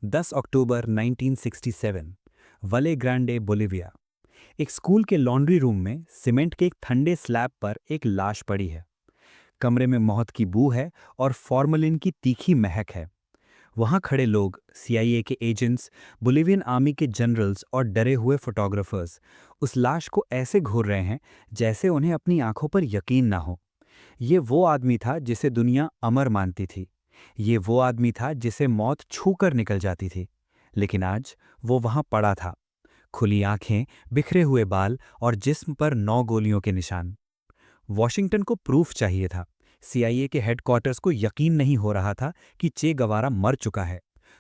10 अक्टूबर 1967, वले Grande, Bolivia. एक school के लॉन्ड्री रूम में सीमेंट के एक ठंडे स्लैब पर एक लाश पड़ी है। कमरे में मौत की बू है और फॉर्मलिन की तीखी महक है। वहां खड़े लोग, सीआईए के एजेंट्स, बोलिवियन आर्मी के जनरल्स और डरे हुए फोटोग्राफर्स, उस लाश को ऐसे घूर रहे हैं जैसे उन्हें अपनी आंखों पर यकीन ना हो। ये वो आदमी था जिसे दुनिया अमर मानती थी। ये वो आदमी था जिसे मौत छूकर निकल जाती थी। लेकिन आज वो वहां पड़ा था, खुली आंखें, बिखरे हुए बाल और जिस्म पर 9 गोलियों के निशान। वॉशिंगटन को प्रूफ चाहिए था। सीआईए के हेडक्वार्टर्स को यकीन नहीं हो रहा था कि चे गवारा मर चुका है।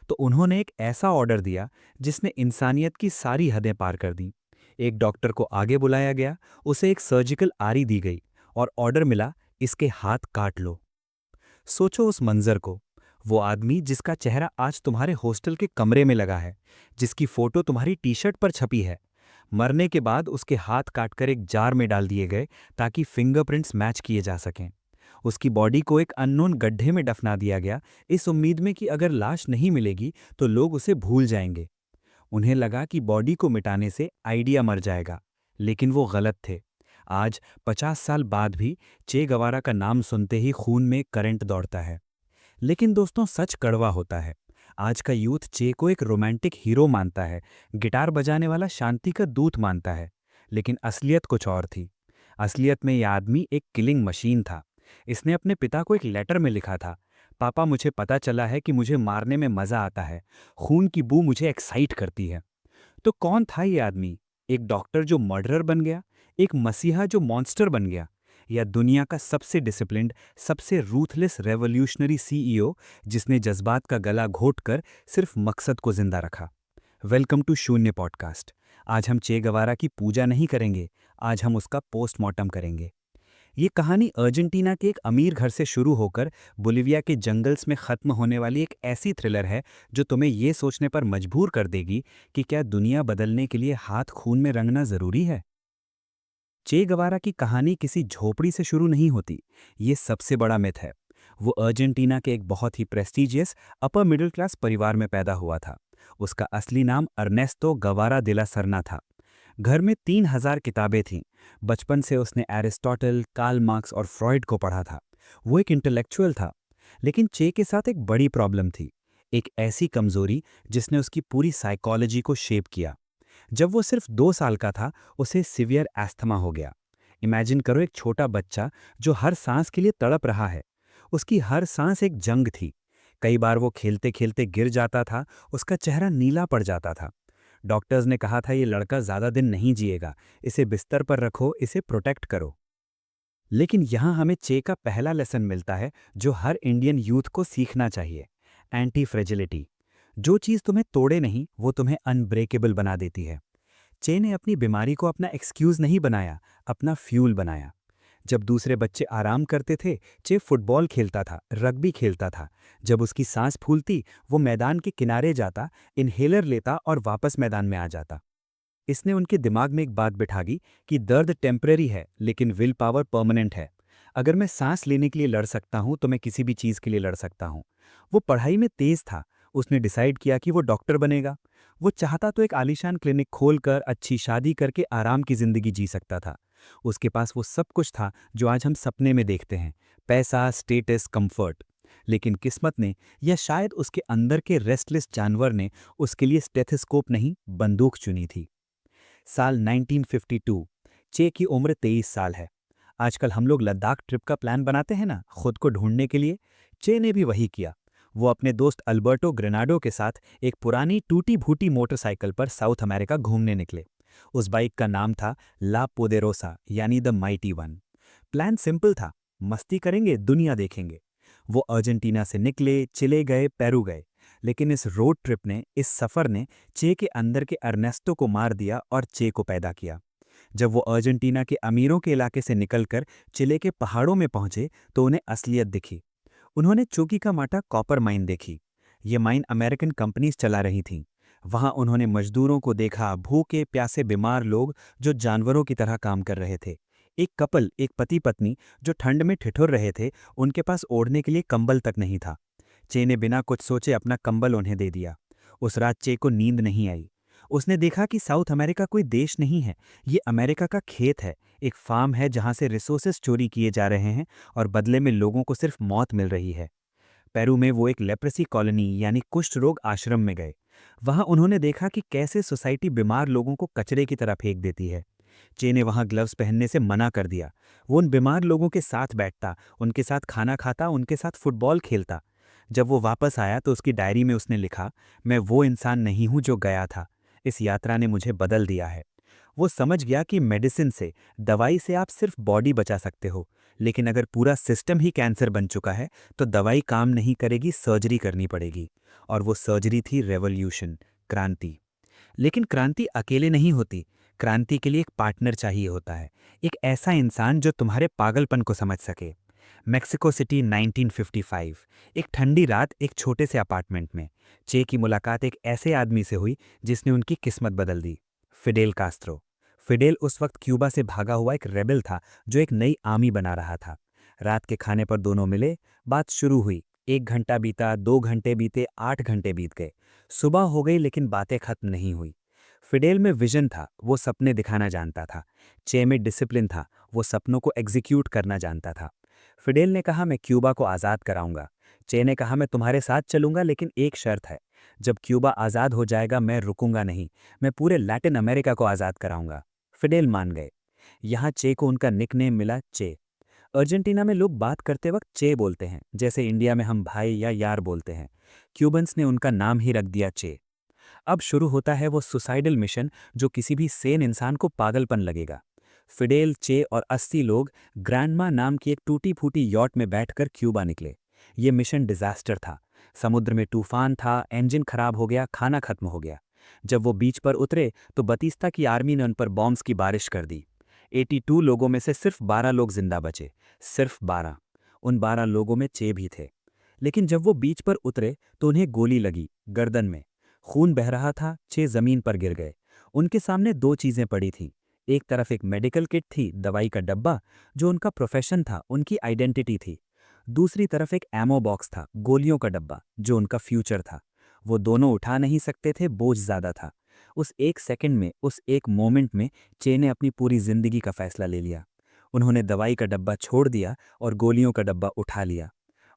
तो उन्होंने एक ऐसा ऑर्डर दिया जिसने इंसानियत की सारी हदें पार कर दी। एक डॉक्टर को आगे बुलाया गया, उसे एक सर्जिकल आरी दी गई और ऑर्डर मिला, इसके हाथ काट लो। सोचो उस मंजर को। वो आदमी जिसका चेहरा आज तुम्हारे हॉस्टल के कमरे में लगा है, जिसकी फोटो तुम्हारी टी शर्ट पर छपी है, मरने के बाद उसके हाथ काटकर एक जार में डाल दिए गए ताकि फिंगरप्रिंट्स मैच किए जा सकें। उसकी बॉडी को एक अननोन गड्ढे में दफना दिया गया, इस उम्मीद में कि अगर लाश नहीं मिलेगी तो लोग उसे भूल जाएंगे। उन्हें लगा कि बॉडी को मिटाने से आइडिया मर जाएगा, लेकिन वो गलत थे। आज 50 साल बाद भी चे गवारा का नाम सुनते ही खून में करंट दौड़ता है। लेकिन दोस्तों, सच कड़वा होता है। आज का यूथ चे को एक रोमांटिक हीरो मानता है, गिटार बजाने वाला शांति का दूत मानता है। लेकिन असलियत कुछ और थी। असलियत में यह आदमी एक किलिंग मशीन था। इसने अपने पिता को एक लेटर में लिखा था, पापा, मुझे पता चला है कि मुझे मारने में मजा आता है, खून की बू मुझे एक्साइट करती है। तो कौन था ये आदमी? एक डॉक्टर जो मर्डरर बन गया, एक मसीहा जो मॉन्स्टर बन गया, या दुनिया का सबसे डिसिप्लिन्ड, सबसे रूथलेस रेवोल्यूशनरी सीईओ जिसने जज्बात का गला घोटकर सिर्फ मकसद को जिंदा रखा? वेलकम टू शून्य पॉडकास्ट। आज हम चे गवारा की पूजा नहीं करेंगे, आज हम उसका पोस्टमार्टम करेंगे। ये कहानी अर्जेंटीना के एक अमीर घर से शुरू होकर बोलिविया के जंगल्स में खत्म होने वाली एक ऐसी थ्रिलर है जो तुम्हें ये सोचने पर मजबूर कर देगी कि क्या दुनिया बदलने के लिए हाथ खून में रंगना जरूरी है। चे गवारा की कहानी किसी झोपड़ी से शुरू नहीं होती। ये सबसे बड़ा मिथ है। वो अर्जेंटीना के एक बहुत ही प्रेस्टीजियस अपर मिडिल क्लास परिवार में पैदा हुआ था। उसका असली नाम अर्नेस्टो गवारा दे ला सरना था। घर में 3000 किताबें थीं। बचपन से उसने एरिस्टोटल, कार्ल मार्क्स और फ्रॉइड को पढ़ा था। वो एक इंटेलेक्चुअल था। लेकिन चे के साथ एक बड़ी प्रॉब्लम थी, एक ऐसी कमजोरी जिसने उसकी पूरी साइकोलॉजी को शेप किया। जब वो सिर्फ 2 साल का था, उसे सिवियर एस्थमा हो गया। इमेजिन करो, एक छोटा बच्चा जो हर सांस के लिए तड़प रहा है। उसकी हर सांस एक जंग थी। कई बार वो खेलते खेलते गिर जाता था, उसका चेहरा नीला पड़ जाता था। डॉक्टर्स ने कहा था, ये लड़का ज्यादा दिन नहीं जिएगा, इसे बिस्तर पर रखो, इसे प्रोटेक्ट करो। लेकिन यहाँ हमें चे का पहला लेसन मिलता है जो हर इंडियन यूथ को सीखना चाहिए, एंटी फ्रेजिलिटी। जो चीज़ तुम्हें तोड़े नहीं, वो तुम्हें अनब्रेकेबल बना देती है। चे ने अपनी बीमारी को अपना एक्सक्यूज नहीं बनाया, अपना फ्यूल बनाया। जब दूसरे बच्चे आराम करते थे, चे फुटबॉल खेलता था, रग्बी खेलता था। जब उसकी सांस फूलती, वो मैदान के किनारे जाता, इन्हेलर लेता और वापस मैदान में आ जाता। इसने उनके दिमाग में एक बात बिठा दी कि दर्द टेम्परेरी है लेकिन विल पावर परमानेंट है। अगर मैं सांस लेने के लिए लड़ सकता हूं तो मैं किसी भी चीज के लिए लड़ सकता हूं। वो पढ़ाई में तेज था। उसने डिसाइड किया कि वो डॉक्टर बनेगा। वो चाहता तो एक आलीशान क्लिनिक खोलकर अच्छी शादी करके आराम की जिंदगी जी सकता था। उसके पास वो सब कुछ था जो आज हम सपने में देखते हैं, पैसा, स्टेटस, कंफर्ट। लेकिन किस्मत ने, या शायद उसके अंदर के रेस्टलेस जानवर ने, उसके लिए स्टेथोस्कोप नहीं, बंदूक चुनी थी। साल 1952। चे की उम्र 23 साल है। आजकल हम लोग लद्दाख ट्रिप का प्लान बनाते हैं ना, खुद को ढूंढने के लिए। चे ने भी वही किया। वो अपने दोस्त अल्बर्टो ग्रेनाडो के साथ एक पुरानी टूटी भूटी मोटरसाइकिल पर साउथ अमेरिका घूमने निकले। उस बाइक का नाम था ला पोदेरोसा, यानी the mighty one. Plan simple था, मस्ती करेंगे, दुनिया देखेंगे। वो अर्जेंटीना से निकले, चिले गए, पेरू गए। लेकिन इस रोड ट्रिप ने, इस सफर ने चे के अंदर के अर्नेस्टो को मार दिया और चे को पैदा किया। जब वो अर्जेंटीना के अमीरों के इलाके से निकलकर चिले के पहाड़ों में पहुंचे तो उन्हें असलियत दिखी। उन्होंने चुकीकामाटा कॉपर माइन देखी। ये माइन अमेरिकन कंपनीज चला रही थीं। वहां उन्होंने मजदूरों को देखा, भूखे प्यासे बीमार लोग जो जानवरों की तरह काम कर रहे थे। एक कपल, एक पति पत्नी जो ठंड में ठिठुर रहे थे, उनके पास ओढ़ने के लिए कंबल तक नहीं था। चे ने बिना कुछ सोचे अपना कंबल उन्हें दे दिया। उस रात चे को नींद नहीं आई। उसने देखा कि साउथ अमेरिका कोई देश नहीं है, ये अमेरिका का खेत है, एक फार्म है जहां से रिसोर्सेज चोरी किए जा रहे हैं और बदले में लोगों को सिर्फ मौत मिल रही है। पेरू में वो एक लेप्रेसी कॉलोनी यानी कुष्ठ रोग आश्रम में गए। वहां उन्होंने देखा कि कैसे सोसाइटी बीमार लोगों को कचरे की तरह फेंक देती है। चे ने वहां ग्लव्स पहनने से मना कर दिया। वो उन बीमार लोगों के साथ बैठता, उनके साथ खाना खाता, उनके साथ फुटबॉल खेलता। जब वो वापस आया तो उसकी डायरी में उसने लिखा, मैं वो इंसान नहीं हूं जो गया था, इस यात्रा ने मुझे बदल दिया है। वो समझ गया कि मेडिसिन से, दवाई से आप सिर्फ बॉडी बचा सकते हो, लेकिन अगर पूरा सिस्टम ही कैंसर बन चुका है तो दवाई काम नहीं करेगी, सर्जरी करनी पड़ेगी। और वो सर्जरी थी रेवोल्यूशन, क्रांति। लेकिन क्रांति अकेले नहीं होती। क्रांति के लिए एक पार्टनर चाहिए होता है, एक ऐसा इंसान जो तुम्हारे पागलपन को समझ सके। Mexico city 1955। एक ठंडी रात एक छोटे से अपार्टमेंट में चे की मुलाकात एक ऐसे आदमी से हुई जिसने उनकी किस्मत बदल दी, फिडेल कास्त्रो। फिडेल उस वक्त क्यूबा से भागा हुआ एक रेबेल था जो एक नई आर्मी बना रहा था। रात के खाने पर दोनों मिले, बात शुरू हुई। 1 घंटा बीता, 2 घंटे बीते, 8 घंटे बीत गए। सुबह हो गई लेकिन बातें खत्म नहीं हुई। फिडेल में विजन था, वो सपने दिखाना जानता था। चे में डिसिप्लिन था, वो सपनों को एग्जीक्यूट करना जानता था। फिडेल ने कहा, मैं क्यूबा को आज़ाद कराऊंगा। चे ने कहा, मैं तुम्हारे साथ चलूंगा लेकिन एक शर्त है, जब क्यूबा आज़ाद हो जाएगा मैं रुकूंगा नहीं, मैं पूरे लैटिन अमेरिका को आज़ाद कराऊंगा। फिडेल मान गए। यहाँ चे को उनका निकनेम मिला, चे। अर्जेंटीना में लोग बात करते वक्त चे बोलते हैं, जैसे इंडिया में हम भाई या यार बोलते हैं। क्यूबन्स ने उनका नाम ही रख दिया, चे। अब शुरू होता है वो सुसाइडल मिशन जो किसी भी सेन इंसान को पागलपन लगेगा। फिडेल, चे और 80 लोग ग्रैंडमा नाम की एक टूटी फूटी यॉट में बैठकर क्यूबा निकले। ये मिशन डिजास्टर था। समुद्र में तूफान था, इंजन खराब हो गया, खाना खत्म हो गया। जब वो बीच पर उतरे तो बतीस्ता की आर्मी ने उन पर बॉम्ब्स की बारिश कर दी। 82 लोगों में से सिर्फ 12 लोग जिंदा बचे, सिर्फ 12। उन 12 लोगों में चे भी थे। लेकिन जब वो बीच पर उतरे तो उन्हें गोली लगी, गर्दन में। खून बह रहा था, चे जमीन पर गिर गए। उनके सामने दो चीजें पड़ी थीं। एक तरफ एक मेडिकल किट थी, दवाई का डब्बा, जो उनका प्रोफेशन था, उनकी आइडेंटिटी थी। दूसरी तरफ एक एमो बॉक्स था, गोलियों का डब्बा, जो उनका फ्यूचर था। वो दोनों उठा नहीं सकते थे, बोझ ज्यादा था। उस एक सेकंड में, उस एक मोमेंट में चे ने अपनी पूरी जिंदगी का फैसला ले लिया। उन्होंने दवाई का डब्बा छोड़ दिया और गोलियों का डब्बा उठा लिया।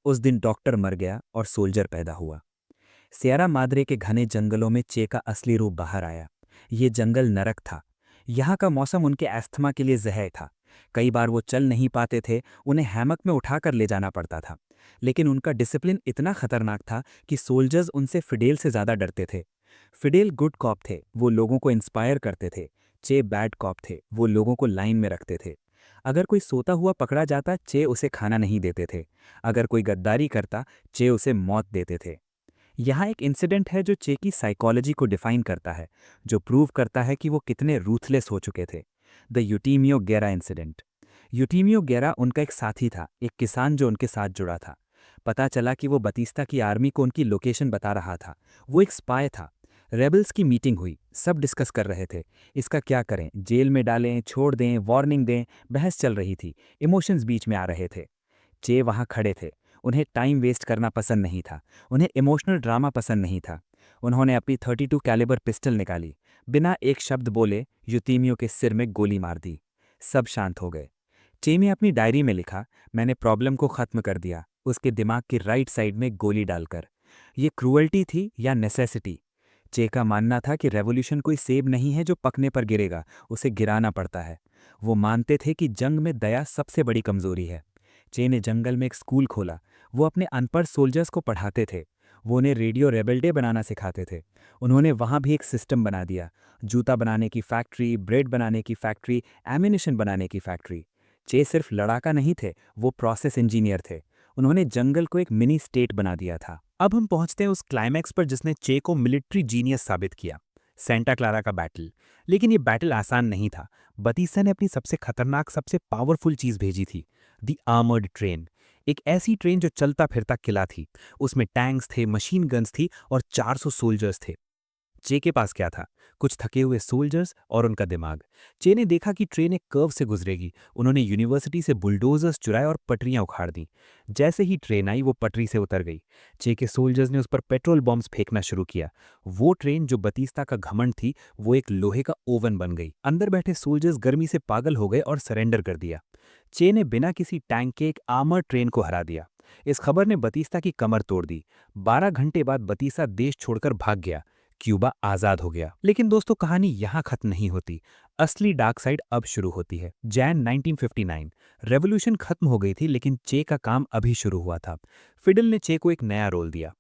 उस दिन डॉक्टर मर गया और सोल्जर पैदा हुआ। सियरा माद्रे के घने जंगलों में चे का असली रूप बाहर आया। ये जंगल नरक था। यहाँ का मौसम उनके अस्थमा के लिए जहर था। कई बार वो चल नहीं पाते थे, उन्हें हैमक में उठाकर ले जाना पड़ता था। लेकिन उनका डिसिप्लिन इतना खतरनाक था कि सोल्जर्स उनसे फिडेल से ज़्यादा डरते थे। फिडेल गुड कॉप थे, वो लोगों को इंस्पायर करते थे। चे बैड कॉप थे, वो लोगों को लाइन में रखते थे। अगर कोई सोता हुआ पकड़ा जाता, चे उसे खाना नहीं देते थे। अगर कोई गद्दारी करता, चे उसे मौत देते थे। यहाँ एक इंसिडेंट है जो चे की साइकोलॉजी को डिफाइन करता है, जो प्रूव करता है कि वो कितने रूथलेस हो चुके थे। द यूटीमियो गेरा इंसिडेंट। यूटीमियो गेरा उनका एक साथी था, एक किसान जो उनके साथ जुड़ा था। पता चला कि वो बतीस्ता की आर्मी को उनकी लोकेशन बता रहा था। वो एक स्पाई था। रेबल्स की मीटिंग हुई, सब डिस्कस कर रहे थे। इसका क्या करें, जेल में डालें, छोड़ दें, वार्निंग दें, बहस चल रही थी। इमोशंस बीच में आ रहे थे। चे वहाँ खड़े थे। उन्हें टाइम वेस्ट करना पसंद नहीं था, उन्हें इमोशनल ड्रामा पसंद नहीं था। उन्होंने अपनी 32 कैलिबर पिस्टल निकाली, बिना एक शब्द बोले यूतीमियो के सिर में गोली मार दी। सब शांत हो गए। चे ने अपनी डायरी में लिखा, मैंने प्रॉब्लम को खत्म कर दिया, उसके दिमाग की राइट साइड में गोली डालकर। ये क्रूअल्टी थी या नेसेसिटी? चे का मानना था कि रेवोल्यूशन कोई सेब नहीं है जो पकने पर गिरेगा, उसे गिराना पड़ता है। वो मानते थे कि जंग में दया सबसे बड़ी कमजोरी है। चे ने जंगल में एक स्कूल खोला। वो अपने अनपढ़ सोल्जर्स को पढ़ाते थे। वो उन्हें रेडियो रेबेल डे बनाना सिखाते थे। उन्होंने वहाँ भी एक सिस्टम बना दिया, जूता बनाने की फैक्ट्री, ब्रेड बनाने की फैक्ट्री, एमिनेशन बनाने की फैक्ट्री। चे सिर्फ लड़ाका नहीं थे, वो प्रोसेस इंजीनियर थे। उन्होंने जंगल को एक मिनी स्टेट बना दिया था। अब हम पहुंचते हैं उस क्लाइमैक्स पर जिसने चे को मिलिट्री जीनियस साबित किया, सेंटा क्लारा का बैटल। लेकिन ये बैटल आसान नहीं था। बतीस्ता ने अपनी सबसे खतरनाक, सबसे पावरफुल चीज़ भेजी थी, दी आर्मर्ड ट्रेन। एक ऐसी ट्रेन जो चलता फिरता किला थी। उसमें टैंक्स थे, मशीन गन्स थी और 400 सोल्जर्स थे। चे के पास क्या था? कुछ थके हुए सोल्जर्स और उनका दिमाग। चे ने देखा कि ट्रेन एक कर्व से गुजरेगी। उन्होंने यूनिवर्सिटी से बुलडोजर्स चुराए और पटरियां उखाड़ दी। जैसे ही ट्रेन आई वो पटरी से उतर गई। चे के सोल्जर्स ने उस पर पेट्रोल बॉम्ब्स फेंकना शुरू किया। वो ट्रेन जो बतीस्ता का घमंड थी वो एक लोहे का ओवन बन गई। अंदर बैठे सोल्जर्स गर्मी से पागल हो गए और सरेंडर कर दिया। चे ने बिना किसी टैंक के एक आर्मर ट्रेन को हरा दिया। इस खबर ने बतीस्ता की कमर तोड़ दी। 12 घंटे बाद बतीस्ता देश छोड़कर भाग गया। क्यूबा आजाद हो गया। लेकिन दोस्तों कहानी यहाँ खत्म नहीं होती। असली डार्क साइड अब शुरू होती है। जैन 1959। रेवोल्यूशन खत्म हो गई थी लेकिन चे का काम अभी शुरू हुआ था। फिडल ने चे को एक नया रोल दिया।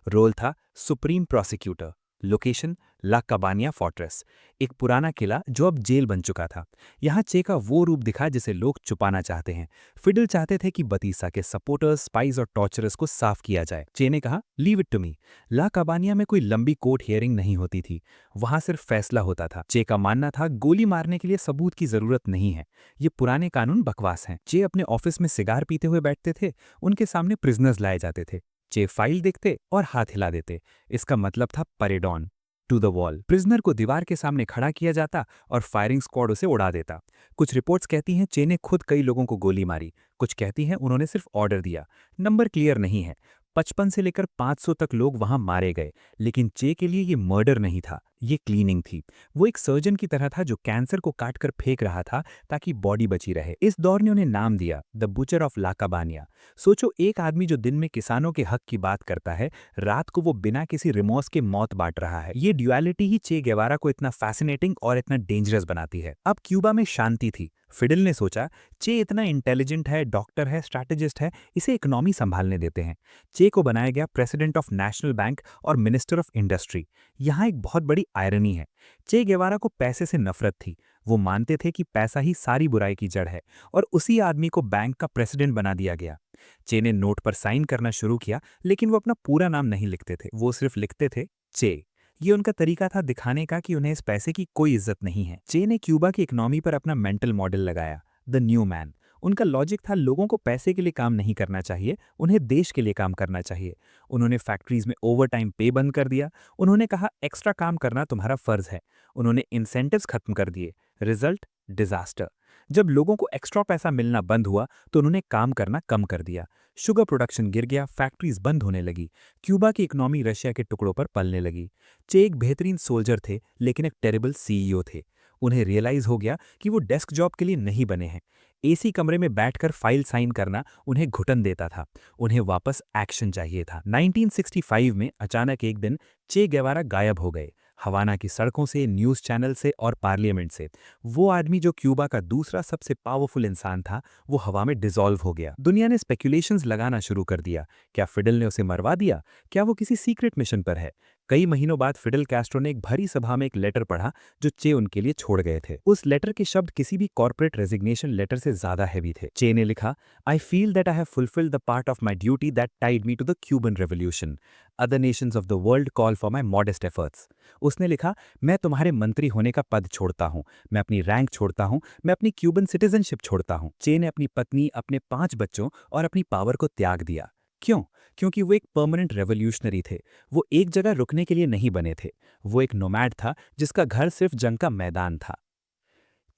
रोल था सुप्रीम प्रोसिक्यूटर। लोकेशन ला कबानिया फोर्ट्रेस, एक पुराना किला जो अब जेल बन चुका था। यहाँ चे का वो रूप दिखा जिसे लोग छुपाना चाहते हैं। फिडल चाहते थे कि बतीसा के सपोर्टर्स, स्पाइस और टॉर्चरर्स को साफ किया जाए। चे ने कहा, लीव इट टू मी। ला कबानिया में कोई लंबी कोर्ट हियरिंग नहीं होती थी। वहां सिर्फ फैसला होता था। चे का मानना था गोली मारने के लिए सबूत की जरूरत नहीं है। ये पुराने कानून बकवास हैं। चे अपने ऑफिस में सिगार पीते हुए बैठते थे। उनके सामने प्रिजनर्स लाए जाते थे। चे फाइल देखते और हाथ हिला देते। इसका मतलब था परेडॉन, टू द वॉल। प्रिजनर को दीवार के सामने खड़ा किया जाता और फायरिंग स्क्वाड उसे उड़ा देता। कुछ रिपोर्ट्स कहती हैं चे ने खुद कई लोगों को गोली मारी। कुछ कहती हैं उन्होंने सिर्फ ऑर्डर दिया। नंबर क्लियर नहीं है। 55 से लेकर 500 तक लोग वहां मारे गए। लेकिन चे के लिए ये मर्डर नहीं था, ये क्लीनिंग थी। वो एक सर्जन की तरह था जो कैंसर को काटकर फेंक रहा था ताकि बॉडी बची रहे। इस दौर ने उन्हें नाम दिया द बुचर ऑफ लाकाबानिया। सोचो, एक आदमी जो दिन में किसानों के हक की बात करता है, रात को वो बिना किसी रिमोर्स के मौत बांट रहा है। ये ड्युअलिटी ही चे गेवारा को इतना फैसिनेटिंग और इतना डेंजरस बनाती है। अब क्यूबा में शांति थी। फिडल ने सोचा, चे इतना इंटेलिजेंट है, डॉक्टर है, स्ट्रैटेजिस्ट है, इसे इकोनॉमी संभालने देते हैं। चे को बनाया गया प्रेसिडेंट ऑफ नेशनल बैंक और मिनिस्टर ऑफ इंडस्ट्री। यहाँ एक बहुत बड़ी आयरनी है। चे गेवारा को पैसे से नफरत थी। वो मानते थे कि पैसा ही सारी बुराई की जड़ है, और उसी आदमी को बैंक का प्रेसिडेंट बना दिया गया। चे ने नोट पर साइन करना शुरू किया, लेकिन वो अपना पूरा नाम नहीं लिखते थे। वो सिर्फ लिखते थे चे। ये उनका तरीका था दिखाने का कि उन्हें इस पैसे की कोई इज्जत नहीं है। चे ने क्यूबा की इकोनॉमी पर अपना मेंटल मॉडल लगाया, द न्यू मैन। उनका लॉजिक था लोगों को पैसे के लिए काम नहीं करना चाहिए, उन्हें देश के लिए काम करना चाहिए। उन्होंने फैक्ट्रीज में ओवरटाइम पे बंद कर दिया। उन्होंने कहा एक्स्ट्रा काम करना तुम्हारा फर्ज है। उन्होंने इंसेंटिव्स खत्म कर दिए। Result disaster. जब लोगों को एक्स्ट्रा पैसा मिलना बंद हुआ तो उन्होंने काम करना कम कर दिया। शुगर प्रोडक्शन गिर गया, फैक्ट्रीज बंद होने लगी। क्यूबा की इकोनॉमी रशिया के टुकड़ों पर पलने लगी। चे एक बेहतरीन सोल्जर थे लेकिन एक टेरिबल सीईओ थे। उन्हें रियलाइज हो गया कि वो डेस्क जॉब के लिए नहीं बने हैं। एसी कमरे में बैठकर फाइल साइन करना उन्हें घुटन देता था। उन्हें वापस एक्शन चाहिए था। 1965 में अचानक एक दिन चे गेवारा गायब हो गए। हवाना की सड़कों से, न्यूज़ चैनल से और पार्लियामेंट से। वो आदमी जो क्यूबा का दूसरा सबसे पावरफुल इंसान था, वो हवा में डिसॉल्व हो गया। दुनिया ने स्पेकुलेशंस लगाना शुरू कर दिया। क्या फिडल ने उसे मरवा दिया? क्या वो किसी सीक्रेट मिशन पर है? कई महीनों बाद फिडल कैस्ट्रो ने एक भरी सभा में एक लेटर पढ़ा जो चे उनके लिए छोड़ गए थे। उस लेटर के शब्द किसी भी कॉर्पोरेट रेजिग्नेशन लेटर से ज्यादा हैवी थे। चे ने लिखा, I feel that I have fulfilled the part of my duty that tied me to the Cuban revolution. Other nations of the world call for my modest efforts. उसने लिखा, मैं तुम्हारे मंत्री होने का पद छोड़ता हूं, मैं अपनी रैंक छोड़ता हूं, मैं अपनी क्यूबन सिटीजनशिप छोड़ता हूं। चे ने अपनी पत्नी, अपने 5 बच्चों और अपनी पावर को त्याग दिया। क्यों? क्योंकि वो एक परमानेंट रेवोल्यूशनरी थे। वो एक जगह रुकने के लिए नहीं बने थे। वो एक नोमैड था जिसका घर सिर्फ जंग का मैदान था।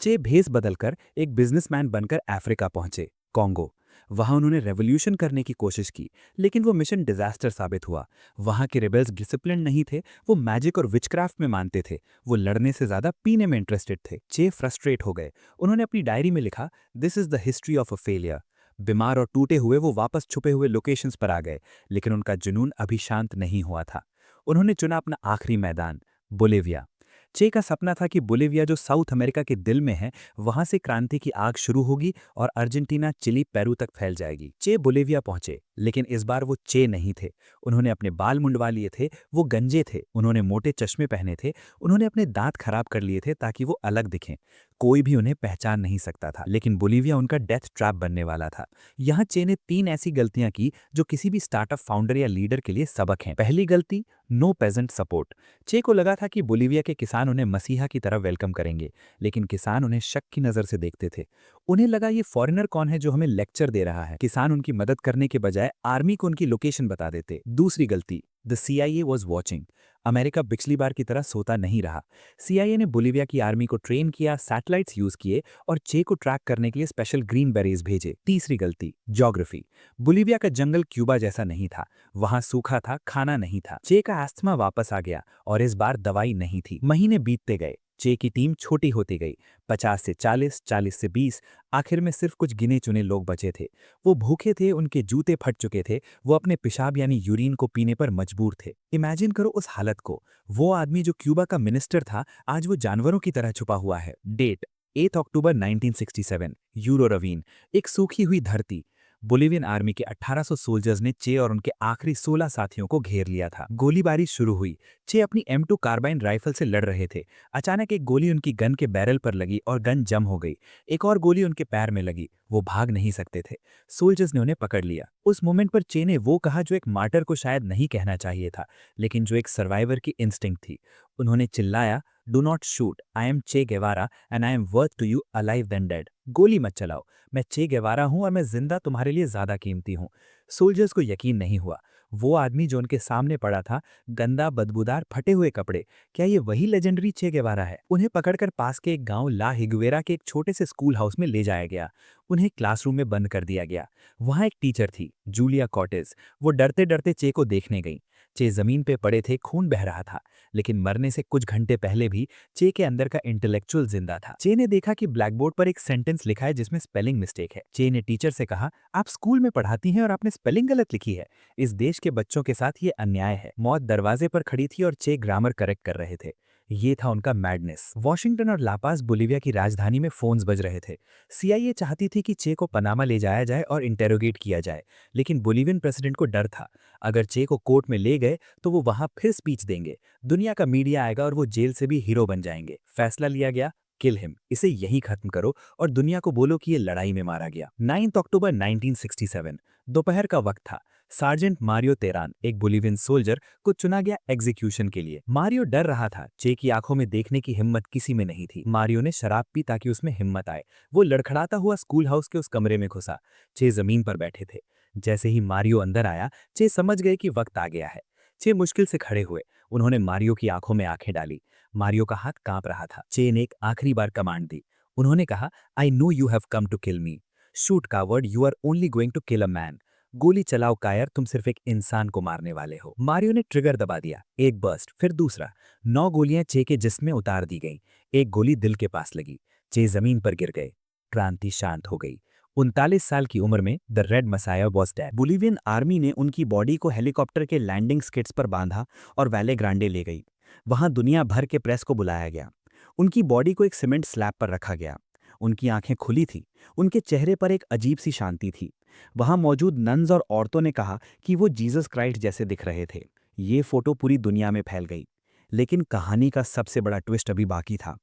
चे भेस बदलकर एक बिजनेसमैन बनकर अफ्रीका पहुंचे, कॉन्गो। वहां उन्होंने रेवोल्यूशन करने की कोशिश की, लेकिन वो मिशन डिजास्टर साबित हुआ। वहां के रिबेल्स डिसिप्लिन नहीं थे, वो मैजिक और विचक्राफ्ट में मानते थे। वो लड़ने से ज्यादा पीने में इंटरेस्टेड थे। चे फ्रस्ट्रेट हो गए। उन्होंने अपनी डायरी में लिखा, this is the history of a failure. बीमार और टूटे हुए वो वापस छुपे हुए लोकेशंस पर आ गए, लेकिन उनका जुनून अभी शांत नहीं हुआ था। उन्होंने चुना अपना आखिरी मैदान, बोलिविया। चे का सपना था कि बोलिविया जो साउथ अमेरिका के दिल में है, वहां से क्रांति की आग शुरू होगी और अर्जेंटीना, चिली, पेरू तक फैल जाएगी। चे बोलिविया पहुंचे, लेकिन इस बार वो चे नहीं थे। उन्होंने अपने बाल मुंडवा लिए थे, वो गंजे थे। उन्होंने मोटे चश्मे पहने थे। उन्होंने अपने दांत खराब कर लिए थे ताकि वो अलग दिखें। कोई भी उन्हें पहचान नहीं सकता था। लेकिन बोलिविया उनका डेथ ट्रैप बनने वाला था। यहाँ चे ने 3 ऐसी गलतियां की जो किसी भी स्टार्टअप फाउंडर या लीडर के लिए सबक हैं। पहली गलती, नो पेजेंट सपोर्ट। चे को लगा था कि बोलिविया के किसान उन्हें मसीहा की तरह वेलकम करेंगे, लेकिन किसान उन्हें शक की नजर से देखते थे। उन्हें लगा ये फॉरेनर कौन है जो हमें लेक्चर दे रहा है। किसान उनकी मदद करने के बजाय आर्मी को उनकी लोकेशन बता देते। दूसरी गलती, the CIA was watching. America पिछली बार की तरह सोता नहीं रहा। सीआईए ने बोलिविया की आर्मी को ट्रेन किया, सैटेलाइट्स यूज किए और चे को ट्रैक करने के लिए स्पेशल ग्रीन बेरीज भेजे। तीसरी गलती, ज्योग्राफी। बोलिविया का जंगल क्यूबा जैसा नहीं था। वहां सूखा था, खाना नहीं था। चे का अस्थमा वापस आ गया और इस बार दवाई नहीं थी। महीने बीतते गए, चे की टीम छोटी होती गई। 50 से 40, 40 से 20, आखिर में सिर्फ कुछ गिने चुने लोग बचे थे। वो भूखे थे, उनके जूते फट चुके थे, वो अपने पेशाब यानी यूरिन को पीने पर मजबूर थे। इमेजिन करो उस हालत को। वो आदमी जो क्यूबा का मिनिस्टर था, आज वो जानवरों की तरह छुपा हुआ है। डेट 8 अक्टूबर 1967, यूरो रवीन, एक सूखी हुई धरती। बोलिवियन आर्मी के 1800 सोल्जर्स ने चे और उनके आखिरी 16 साथियों को घेर लिया था। गोलीबारी शुरू हुई। चे अपनी M2 कार्बाइन राइफल से लड़ रहे थे। अचानक एक गोली उनकी गन के बैरल पर लगी और गन जम हो गई। एक और गोली उनके पैर में लगी। वो भाग नहीं सकते थे। सोल्जर्स ने उन्हें पकड़ लिया। उस मोमेंट पर चे ने वो कहा जो एक मार्टर को शायद नहीं कहना चाहिए था, लेकिन जो एक सर्वाइवर की इंस्टिंक्ट थी। उन्होंने चिल्लाया, do not shoot, I am Che Guevara and I am worth to you alive then dead. गोली मत चलाओ, मैं चे गेवारा हूं और मैं जिंदा तुम्हारे लिए ज्यादा कीमती हूं। सोल्जर्स को यकीन नहीं हुआ। वो आदमी जो उनके सामने पड़ा था, गंदा, बदबूदार, फटे हुए कपड़े, क्या ये वही लेजेंडरी चे गेवारा है? उन्हें पकड़कर पास के एक गांव ला हिगुएरा के एक छोटे से स्कूल हाउस में ले जाया गया। उन्हें क्लासरूम में बंद कर दिया गया। वहां एक टीचर थी, जूलिया कॉटेज। वो डरते डरते चे को देखने गई। चे जमीन पे पड़े थे, खून बह रहा था, लेकिन मरने से कुछ घंटे पहले भी चे के अंदर का इंटेलेक्चुअल जिंदा था। चे ने देखा कि ब्लैक बोर्ड पर एक सेंटेंस लिखा है जिसमें स्पेलिंग मिस्टेक है। चे ने टीचर से कहा, आप स्कूल में पढ़ाती हैं और आपने स्पेलिंग गलत लिखी है। इस देश के बच्चों के साथ ये अन्याय है। मौत दरवाजे पर खड़ी थी और चे ग्रामर करेक्ट कर रहे थे। ये था उनका मैडनेस। वॉशिंगटन और लापास बोलिविया की राजधानी में फोन्स बज रहे थे। सीआईए चाहती थी कि चे को पनामा ले जाया जाए और इंटेरोगेट किया जाए, लेकिन बोलिवियन प्रेसिडेंट को डर था। अगर चे को कोर्ट में ले गए तो वो वहां फिर स्पीच देंगे, दुनिया का मीडिया आएगा और वो जेल से भी हीरो बन जाएंगे। फैसला लिया गया, किल हिम, इसे यहीं खत्म करो और दुनिया को बोलो कि ये लड़ाई में मारा गया। 9 अक्टूबर 1967, दोपहर का वक्त था। सार्जेंट मारियो तेरान, एक बोलिवियन सोल्जर, को चुना गया एग्जीक्यूशन के लिए। मारियो डर रहा था। चे की आंखों में देखने की हिम्मत किसी में नहीं थी। मारियो ने शराब पी ताकि उसमें हिम्मत आए। वो लड़खड़ाता हुआ स्कूल हाउस के उस कमरे में घुसा। चे जमीन पर बैठे थे। जैसे ही मारियो अंदर आया, चे समझ गए कि वक्त आ गया है। चे मुश्किल से खड़े हुए। उन्होंने मारियो की आंखों में आंखें डाली। मारियो का हाथ कांप रहा था। चे ने एक आखिरी बार कमांड दी। उन्होंने कहा, I know you have come to kill me. Shoot coward, you are only going to kill a man. गोली चलाओ कायर, तुम सिर्फ एक इंसान को मारने वाले हो। मारियो ने ट्रिगर दबा दिया। एक बर्स्ट, फिर दूसरा। 9 गोलियां चे के जिस्म में उतार दी गईं। एक गोली दिल के पास लगी। चे जमीन पर गिर गए। क्रांति शांत हो गई। 39 साल की उम्र में the red messiah was dead. Bolivian army ने उनकी बॉडी को हेलीकॉप्टर के लैंडिंग स्किट्स पर बांधा और वैले ग्रांडे ले गई। वहां दुनिया भर के प्रेस को बुलाया गया। उनकी बॉडी को एक सीमेंट स्लैब पर रखा गया। उनकी आंखें खुली थी। उनके चेहरे पर एक अजीब सी शांति थी। वहां मौजूद नन्स और औरतों ने कहा कि वो जीसस क्राइस्ट जैसे दिख रहे थे। ये फोटो पूरी दुनिया में फैल गई। लेकिन कहानी का सबसे बड़ा ट्विस्ट अभी बाकी था।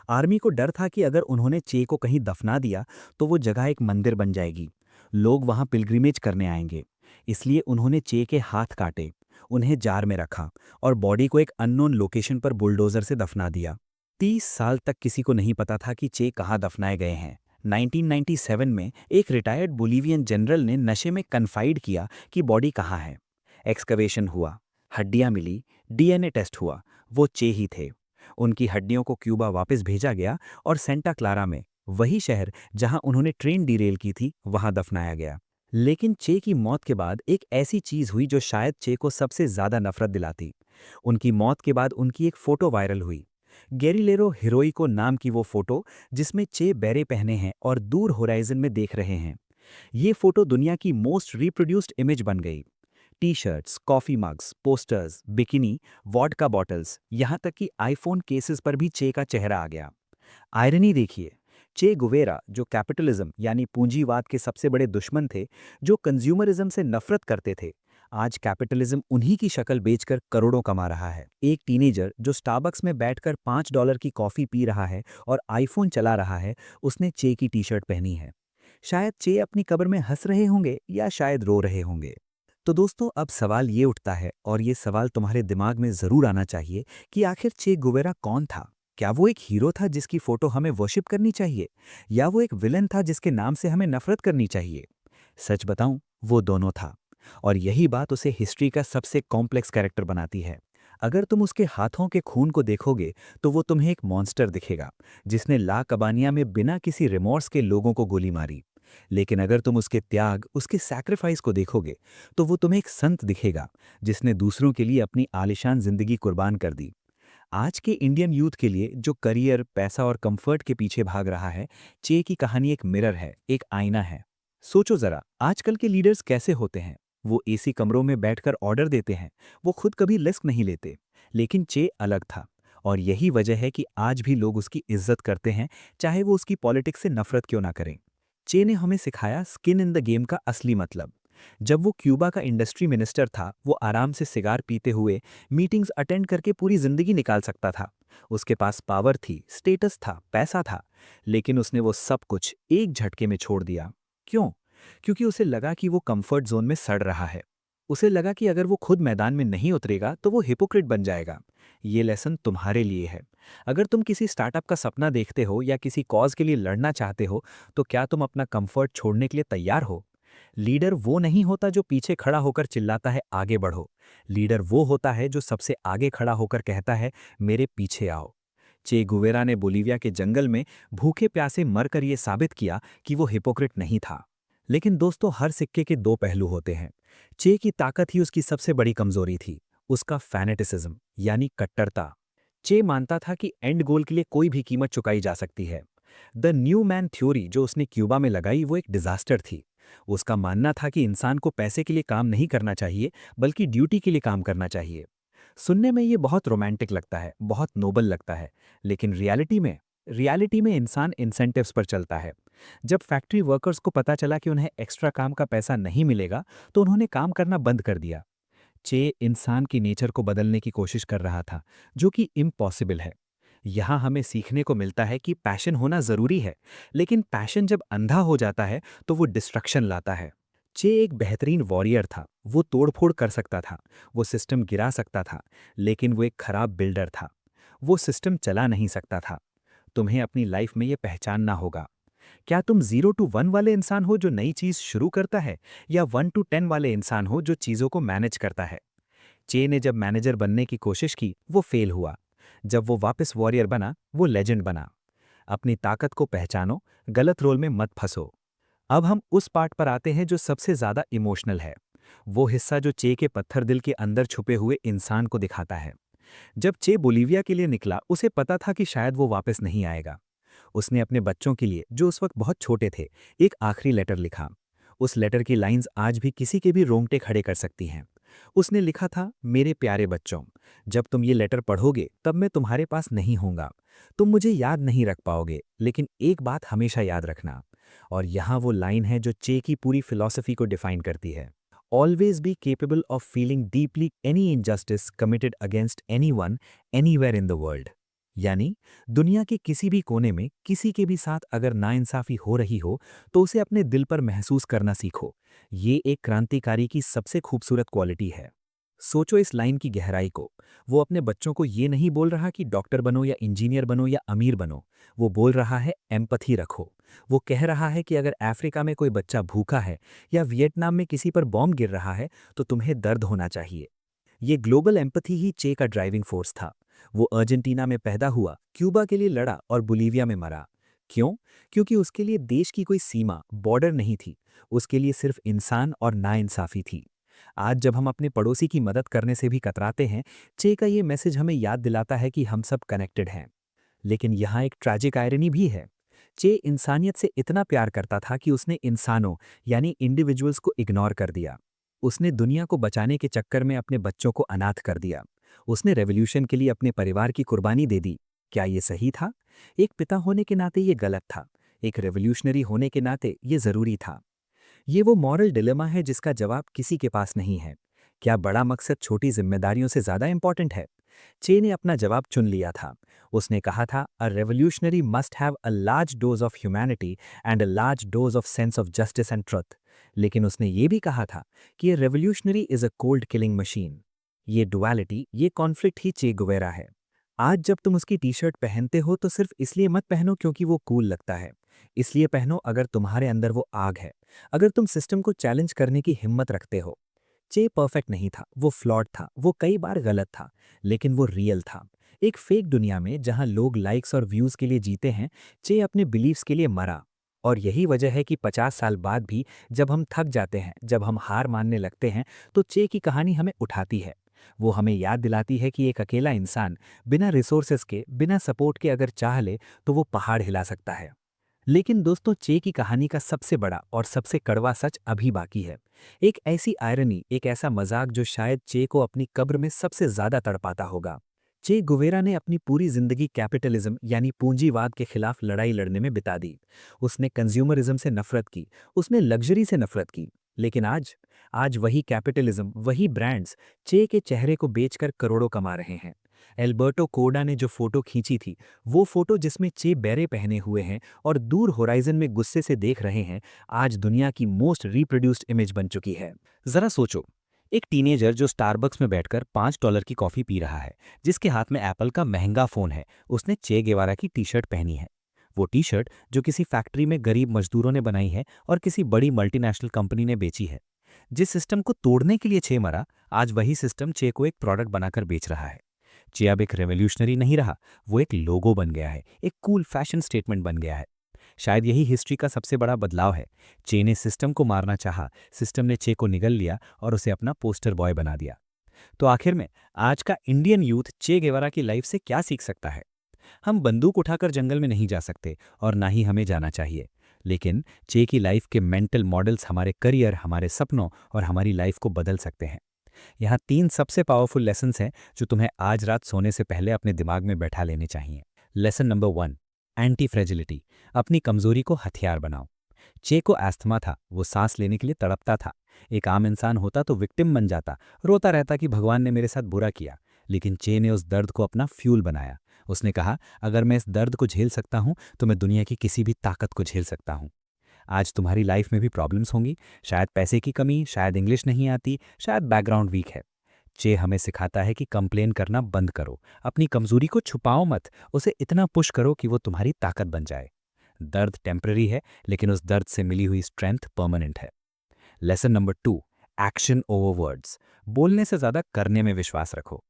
आर्मी को डर था कि अगर उन्होंने चे को कहीं दफना दिया तो वो जगह एक मंदिर बन जाएगी। लोग वहां पिलग्रिमेज करने आएंगे। इसलिए उन्होंने चे के हाथ काटे, उन्हें जार में रखा और बॉडी को एक अननोन लोकेशन पर बुलडोजर से दफना दिया। 30 साल तक किसी को नहीं पता था कि चे कहाँ दफनाए गए हैं। 1997 में एक रिटायर्ड बोलिवियन जनरल ने नशे में कन्फाइड किया कि बॉडी कहाँ है। एक्सकवेशन हुआ, हड्डियां मिली, डीएनए टेस्ट हुआ, वो चे ही थे। उनकी हड्डियों को क्यूबा वापस भेजा गया और सेंटा क्लारा में, वही शहर जहां उन्होंने ट्रेन डीरेल की थी, वहां दफनाया गया। लेकिन चे की मौत के बाद एक ऐसी चीज हुई जो शायद चे को सबसे ज्यादा नफरत दिलाती। उनकी मौत के बाद उनकी एक फोटो वायरल हुई। गेरिलेरो हिरोइको नाम की वो फोटो जिसमें चे बैरे पहने हैं और दूर होराइजन में देख रहे हैं। ये फोटो दुनिया की मोस्ट रिप्रोड्यूस्ड इमेज बन गई। T shirts, coffee mugs, posters, bikini, vodka bottles, यहाँ तक कि आईफोन केसेस पर भी चे का चेहरा आ गया। आयरनी देखिए, चे गुवेरा जो कैपिटलिज्म यानी पूंजीवाद के सबसे बड़े दुश्मन थे, जो कंज्यूमरिज्म से नफरत करते थे, आज कैपिटलिज्म उन्हीं की शक्ल बेचकर करोड़ों कमा रहा है। एक टीनेजर जो स्टारबक्स में बैठकर $5 की कॉफी पी रहा है और आईफोन चला रहा है, उसने चे की टी शर्ट पहनी है। शायद चे अपनी कब्र में हंस रहे होंगे या शायद रो रहे होंगे। तो दोस्तों, अब सवाल ये उठता है और ये सवाल तुम्हारे दिमाग में जरूर आना चाहिए कि आखिर चे गुवेरा कौन था? क्या वो एक हीरो था जिसकी फोटो हमें वर्शिप करनी चाहिए, या वो एक विलन था जिसके नाम से हमें नफरत करनी चाहिए? सच बताऊं, वो दोनों था। और यही बात उसे हिस्ट्री का सबसे कॉम्प्लेक्स कैरेक्टर बनाती है। अगर तुम उसके हाथों के खून को देखोगे तो वो तुम्हें एक मॉन्स्टर दिखेगा जिसने ला कबानिया में बिना किसी रिमॉर्स के लोगों को गोली मारी। लेकिन अगर तुम उसके त्याग, उसके सैक्रिफाइस को देखोगे तो वो तुम्हें एक संत दिखेगा जिसने दूसरों के लिए अपनी आलिशान जिंदगी कुर्बान कर दी। आज के इंडियन यूथ के लिए जो करियर, पैसा और कंफर्ट के पीछे भाग रहा है, चे की कहानी एक मिरर है, एक आईना है। सोचो जरा, आजकल के लीडर्स कैसे होते हैं? वो एसी कमरों में बैठकर ऑर्डर देते हैं, वो खुद कभी रिस्क नहीं लेते। लेकिन चे अलग था, और यही वजह है कि आज भी लोग उसकी इज्जत करते हैं, चाहे वो उसकी पॉलिटिक्स से नफरत क्यों ना करें। चे ने हमें सिखाया स्किन इन द गेम का असली मतलब। जब वो क्यूबा का इंडस्ट्री मिनिस्टर था, वो आराम से सिगार पीते हुए मीटिंग्स अटेंड करके पूरी जिंदगी निकाल सकता था। उसके पास पावर थी, स्टेटस था, पैसा था। लेकिन उसने वो सब कुछ एक झटके में छोड़ दिया। क्यों? क्योंकि उसे लगा कि वो कंफर्ट जोन में सड़ रहा है। उसे लगा कि अगर वो खुद मैदान में नहीं उतरेगा तो वो हिपोक्रेट बन जाएगा। ये लेसन तुम्हारे लिए है। अगर तुम किसी स्टार्टअप का सपना देखते हो या किसी कॉज के लिए लड़ना चाहते हो, तो क्या तुम अपना कंफर्ट छोड़ने के लिए तैयार हो? लीडर वो नहीं होता जो पीछे खड़ा होकर चिल्लाता है आगे बढ़ो। लीडर वो होता है जो सबसे आगे खड़ा होकर कहता है मेरे पीछे आओ। चे गुवेरा ने बोलीविया के जंगल में भूखे प्यासे मरकर यह साबित किया कि वो हिपोक्रेट नहीं था। लेकिन दोस्तों, हर सिक्के के दो पहलू होते हैं। चे की ताकत ही उसकी सबसे बड़ी कमजोरी थी, उसका फैनेटिसिज्म यानी कट्टरता। चे मानता था कि एंड गोल के लिए कोई भी कीमत चुकाई जा सकती है। द न्यू मैन थ्योरी जो उसने क्यूबा में लगाई वो एक डिजास्टर थी। उसका मानना था कि इंसान को पैसे के लिए काम नहीं करना चाहिए, बल्कि ड्यूटी के लिए काम करना चाहिए। सुनने में ये बहुत रोमांटिक लगता है, बहुत नोबल लगता है। लेकिन रियलिटी में इंसान इंसेंटिव्स पर चलता है। जब फैक्ट्री वर्कर्स को पता चला कि उन्हें एक्स्ट्रा काम का पैसा नहीं मिलेगा, तो उन्होंने काम करना बंद कर दिया। चे इंसान की नेचर को बदलने की कोशिश कर रहा था, जो कि इम्पॉसिबल है। यहाँ हमें सीखने को मिलता है कि पैशन होना जरूरी है, लेकिन पैशन जब अंधा हो जाता है तो वो डिस्ट्रक्शन लाता है। चे एक बेहतरीन वॉरियर था, वो तोड़फोड़ कर सकता था, वो सिस्टम गिरा सकता था, लेकिन वो एक खराब बिल्डर था। वो सिस्टम चला नहीं सकता था। तुम्हें अपनी लाइफ में ये पहचानना होगा। क्या तुम 0 to 1 वाले इंसान हो जो नई चीज शुरू करता है, या 1 to 10 वाले इंसान हो जो चीजों को मैनेज करता है? चे ने जब मैनेजर बनने की कोशिश की, वो फेल हुआ। जब वो वापस वॉरियर बना, वो लेजेंड बना। अपनी ताकत को पहचानो, गलत रोल में मत फंसो। अब हम उस पार्ट पर आते हैं जो सबसे ज्यादा इमोशनल है। वो हिस्सा जो चे के पत्थर दिल के अंदर छुपे हुए इंसान को दिखाता है। जब चे बोलीविया के लिए निकला, उसे पता था कि शायद वो वापस नहीं आएगा। उसने अपने बच्चों के लिए, जो उस वक्त बहुत छोटे थे, एक आखिरी लेटर लिखा। उस लेटर की लाइंस आज भी किसी के भी रोंगटे खड़े कर सकती हैं। उसने लिखा था, मेरे प्यारे बच्चों, जब तुम ये लेटर पढ़ोगे तब मैं तुम्हारे पास नहीं होऊंगा। तुम मुझे याद नहीं रख पाओगे, लेकिन एक बात हमेशा याद रखना। और यहाँ वो लाइन है जो चे की पूरी फिलॉसफी को डिफाइन करती है। Always be capable of feeling deeply any injustice committed against any one, anywhere in the world. यानी दुनिया के किसी भी कोने में किसी के भी साथ अगर नाइंसाफी हो रही हो, तो उसे अपने दिल पर महसूस करना सीखो। ये एक क्रांतिकारी की सबसे खूबसूरत क्वालिटी है। सोचो इस लाइन की गहराई को। वो अपने बच्चों को ये नहीं बोल रहा कि डॉक्टर बनो या इंजीनियर बनो या अमीर बनो। वो बोल रहा है एम्पथी रखो। वो कह रहा है कि अगर अफ्रीका में कोई बच्चा भूखा है या वियतनाम में किसी पर बॉम्ब गिर रहा है, तो तुम्हें दर्द होना चाहिए। ये ग्लोबल एम्पथी ही चे का ड्राइविंग फोर्स था। वो अर्जेंटीना में पैदा हुआ, क्यूबा के लिए लड़ा और बोलीविया में मरा। क्यों? क्योंकि उसके लिए देश की कोई सीमा, बॉर्डर नहीं थी। उसके लिए सिर्फ इंसान और नाइंसाफी थी। आज जब हम अपने पड़ोसी की मदद करने से भी कतराते हैं, चे का ये मैसेज हमें याद दिलाता है कि हम सब कनेक्टेड हैं। लेकिन यहाँ एक ट्रैजिक आयरनी भी है। चे इंसानियत से इतना प्यार करता था कि उसने इंसानों यानी इंडिविजुअल्स को इग्नोर कर दिया। उसने दुनिया को बचाने के चक्कर में अपने बच्चों को अनाथ कर दिया। उसने रेवोल्यूशन के लिए अपने परिवार की कुर्बानी दे दी। क्या ये सही था? एक पिता होने के नाते ये गलत था। एक रेवोल्यूशनरी होने के नाते ये जरूरी था। ये वो मॉरल डिलेमा है जिसका जवाब किसी के पास नहीं है। क्या बड़ा मकसद छोटी जिम्मेदारियों से ज्यादा इंपॉर्टेंट है? चे ने अपना जवाब चुन लिया था। उसने कहा था, a revolutionary must have a large dose of humanity and a large dose of sense of justice and truth. लेकिन उसने ये भी कहा था कि a revolutionary is a cold killing machine. ये डुअलिटी, ये कॉन्फ्लिक्ट ही चे गुवेरा है। आज जब तुम उसकी टी शर्ट पहनते हो तो सिर्फ इसलिए मत पहनो क्योंकि वो कूल लगता है। इसलिए पहनो अगर तुम्हारे अंदर वो आग है, अगर तुम सिस्टम को चैलेंज करने की हिम्मत रखते हो। चे परफेक्ट नहीं था, वो फ्लॉड था, वो कई बार गलत था, लेकिन वो रियल था। एक फेक दुनिया में जहां लोग लाइक्स और व्यूज के लिए जीते हैं, चे अपने बिलीव्स के लिए मरा। और यही वजह है कि 50 साल बाद भी जब हम थक जाते हैं, जब हम हार मानने लगते हैं, तो चे की कहानी हमें उठाती है। वो हमें याद दिलाती है कि एक अकेला इंसान बिना रिसोर्सेज के, बिना सपोर्ट के अगर चाह ले तो वो पहाड़ हिला सकता है। लेकिन दोस्तों, चे की कहानी का सबसे बड़ा और सबसे कड़वा सच अभी बाकी है। एक ऐसी आयरनी, एक ऐसा मजाक जो शायद चे को अपनी कब्र में सबसे ज्यादा तड़पाता होगा। चे गुवेरा ने अपनी पूरी जिंदगी कैपिटलिज्म यानी पूंजीवाद के खिलाफ लड़ाई लड़ने में बिता दी। उसने कंज्यूमरिज्म से नफरत की, उसने लग्जरी से नफरत की। लेकिन आज आज वही कैपिटलिज्म, वही ब्रांड्स चे के चेहरे को बेचकर करोड़ों कमा रहे हैं। एल्बर्टो कोडा ने जो फोटो खींची थी, वो फोटो जिसमें चे बेरे पहने हुए हैं और दूर होराइजन में गुस्से से देख रहे हैं, आज दुनिया की मोस्ट रिप्रोड्यूस्ड इमेज बन चुकी है। जरा सोचो, एक टीनेजर जो स्टारबक्स में बैठकर $5 की कॉफी पी रहा है, जिसके हाथ में एप्पल का महंगा फोन है, उसने चे गेवारा की टी शर्ट पहनी है। वो टी शर्ट जो किसी फैक्ट्री में गरीब मजदूरों ने बनाई है और किसी बड़ी मल्टीनेशनल कंपनी ने बेची है। जिस सिस्टम को तोड़ने के लिए चे मरा, आज वही सिस्टम चे को एक प्रोडक्ट बनाकर बेच रहा है। चे अब एक रेवोल्यूशनरी नहीं रहा, वो एक लोगो बन गया है, एक कूल फैशन स्टेटमेंट बन गया है। शायद यही हिस्ट्री का सबसे बड़ा बदलाव है। चे ने सिस्टम को मारना चाहा, सिस्टम ने चे को निगल लिया और उसे अपना पोस्टर बॉय बना दिया। तो आखिर में आज का इंडियन यूथ चे गेवारा की लाइफ से क्या सीख सकता है? हम बंदूक उठाकर जंगल में नहीं जा सकते और ना ही हमें जाना चाहिए। लेकिन चे की लाइफ के मेंटल मॉडल्स हमारे करियर, हमारे सपनों और हमारी लाइफ को बदल सकते हैं। यहाँ 3 सबसे पावरफुल लेसन्स हैं जो तुम्हें आज रात सोने से पहले अपने दिमाग में बैठा लेने चाहिए। Lesson number 1, anti fragility. अपनी कमजोरी को हथियार बनाओ। चे को एस्थमा था, वो सांस लेने के लिए तड़पता था। एक आम इंसान होता तो विक्टिम बन जाता, रोता रहता कि भगवान ने मेरे साथ बुरा किया। लेकिन चे ने उस दर्द को अपना फ्यूल बनाया। उसने कहा, अगर मैं इस दर्द को झेल सकता हूं तो मैं दुनिया की किसी भी ताकत को झेल सकता हूं। आज तुम्हारी लाइफ में भी प्रॉब्लम्स होंगी, शायद पैसे की कमी, शायद इंग्लिश नहीं आती, शायद बैकग्राउंड वीक है। चे हमें सिखाता है कि कंप्लेन करना बंद करो, अपनी कमजोरी को छुपाओ मत, उसे इतना पुश करो कि वो तुम्हारी ताकत बन जाए। दर्द टेम्पररी है, लेकिन उस दर्द से मिली हुई स्ट्रेंथ परमानेंट है। Lesson number 2, action over words. बोलने से ज्यादा करने में विश्वास रखो।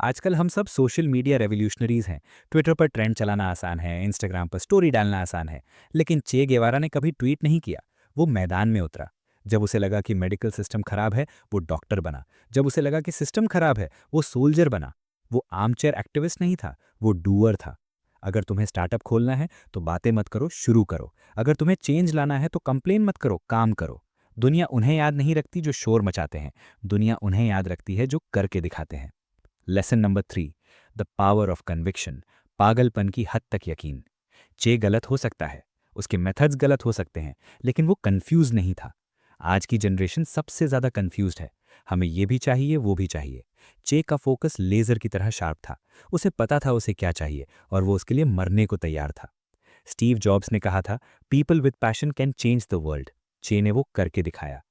आजकल हम सब सोशल मीडिया रेवोल्यूशनरीज हैं। ट्विटर पर ट्रेंड चलाना आसान है, इंस्टाग्राम पर स्टोरी डालना आसान है। लेकिन चे गेवारा ने कभी ट्वीट नहीं किया, वो मैदान में उतरा। जब उसे लगा कि मेडिकल सिस्टम खराब है, वो डॉक्टर बना। जब उसे लगा कि सिस्टम खराब है, वो सोल्जर बना। वो आर्मचेयर एक्टिविस्ट नहीं था, वो डूअर था। अगर तुम्हें स्टार्टअप खोलना है तो बातें मत करो, शुरू करो। अगर तुम्हें चेंज लाना है तो कंप्लेन मत करो, काम करो। दुनिया उन्हें याद नहीं रखती जो शोर मचाते हैं, दुनिया उन्हें याद रखती है जो करके दिखाते हैं। Lesson number 3, the power of conviction. पागलपन की हद तक यकीन। चे गलत हो सकता है, उसके मेथड्स गलत हो सकते हैं, लेकिन वो कंफ्यूज नहीं था। आज की जनरेशन सबसे ज्यादा कंफ्यूज्ड है। हमें ये भी चाहिए, वो भी चाहिए। चे का फोकस लेजर की तरह शार्प था। उसे पता था उसे क्या चाहिए और वो उसके लिए मरने को तैयार था। स्टीव जॉब्स ने कहा था, people with passion can change the world. चे ने वो करके दिखाया।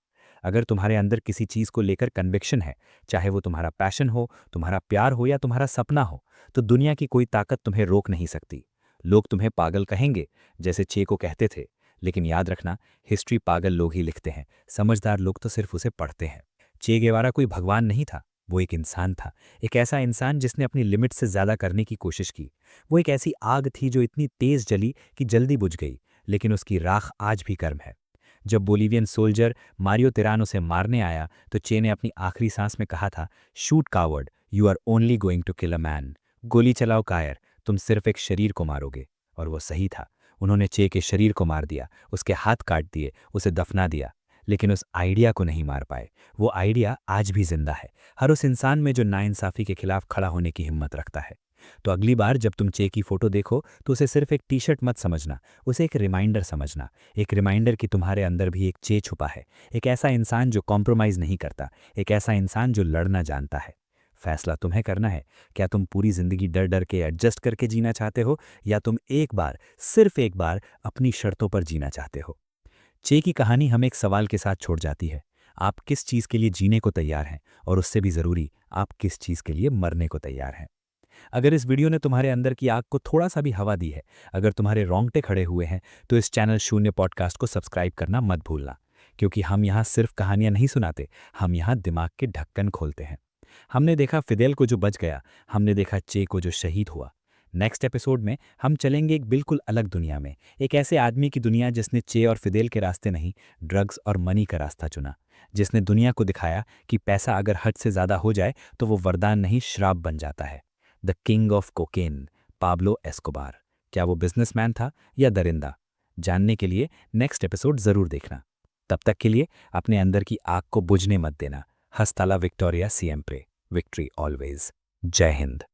अगर तुम्हारे अंदर किसी चीज को लेकर कन्विक्शन है, चाहे वो तुम्हारा पैशन हो, तुम्हारा प्यार हो या तुम्हारा सपना हो, तो दुनिया की कोई ताकत तुम्हें रोक नहीं सकती। लोग तुम्हें पागल कहेंगे, जैसे चे को कहते थे, लेकिन याद रखना, हिस्ट्री पागल लोग ही लिखते हैं, समझदार लोग तो सिर्फ उसे पढ़ते हैं। चे गेवारा कोई भगवान नहीं था, वो एक इंसान था। एक ऐसा इंसान जिसने अपनी लिमिट से ज्यादा करने की कोशिश की। वो एक ऐसी आग थी जो इतनी तेज जली कि जल्दी बुझ गई, लेकिन उसकी राख आज भी गर्म है। जब बोलीवियन सोल्जर मारियो तिरानो से मारने आया तो चे ने अपनी आखिरी सांस में कहा था, shoot coward, you are only going to kill a man. गोली चलाओ कायर, तुम सिर्फ एक शरीर को मारोगे। और वो सही था। उन्होंने चे के शरीर को मार दिया, उसके हाथ काट दिए, उसे दफना दिया। लेकिन उस आइडिया को नहीं मार पाए। वो आइडिया आज भी जिंदा है, हर उस इंसान में जो नाइंसाफी के खिलाफ खड़ा होने की हिम्मत रखता है। तो अगली बार जब तुम चे की फोटो देखो तो उसे सिर्फ एक टी शर्ट मत समझना, उसे एक रिमाइंडर समझना। एक रिमाइंडर कि तुम्हारे अंदर भी एक चे छुपा है, एक ऐसा इंसान जो कॉम्प्रोमाइज नहीं करता, एक ऐसा इंसान जो लड़ना जानता है। फैसला तुम्हें करना है। क्या तुम पूरी जिंदगी डर डर के एडजस्ट करके जीना चाहते हो, या तुम एक बार, सिर्फ एक बार अपनी शर्तों पर जीना चाहते हो? चे की कहानी हमें एक सवाल के साथ छोड़ जाती है। आप किस चीज के लिए जीने को तैयार हैं, और उससे भी जरूरी, आप किस चीज के लिए मरने को तैयार हैं? अगर इस वीडियो ने तुम्हारे अंदर की आग को थोड़ा सा भी हवा दी है, अगर तुम्हारे रोंगटे खड़े हुए हैं, तो इस चैनल शून्य पॉडकास्ट को सब्सक्राइब करना मत भूलना। क्योंकि हम यहाँ सिर्फ कहानियाँ नहीं सुनाते, हम यहाँ दिमाग के ढक्कन खोलते हैं। हमने देखा फिदेल को जो बच गया, हमने देखा चे को जो शहीद हुआ। नेक्स्ट एपिसोड में हम चलेंगे एक बिल्कुल अलग दुनिया में, एक ऐसे आदमी की दुनिया जिसने चे और फिदेल के रास्ते नहीं, ड्रग्स और मनी का रास्ता चुना, जिसने दुनिया को दिखाया कि पैसा अगर हद से ज़्यादा हो जाए तो वो वरदान नहीं श्राप बन जाता है। The king of cocaine, Pablo Escobar. क्या वो बिजनेसमैन था या दरिंदा? जानने के लिए नेक्स्ट एपिसोड ज़रूर देखना। तब तक के लिए अपने अंदर की आग को बुझने मत देना। हस्ताला विक्टोरिया सिएम्प्रे, विक्ट्री ऑलवेज। जय हिंद।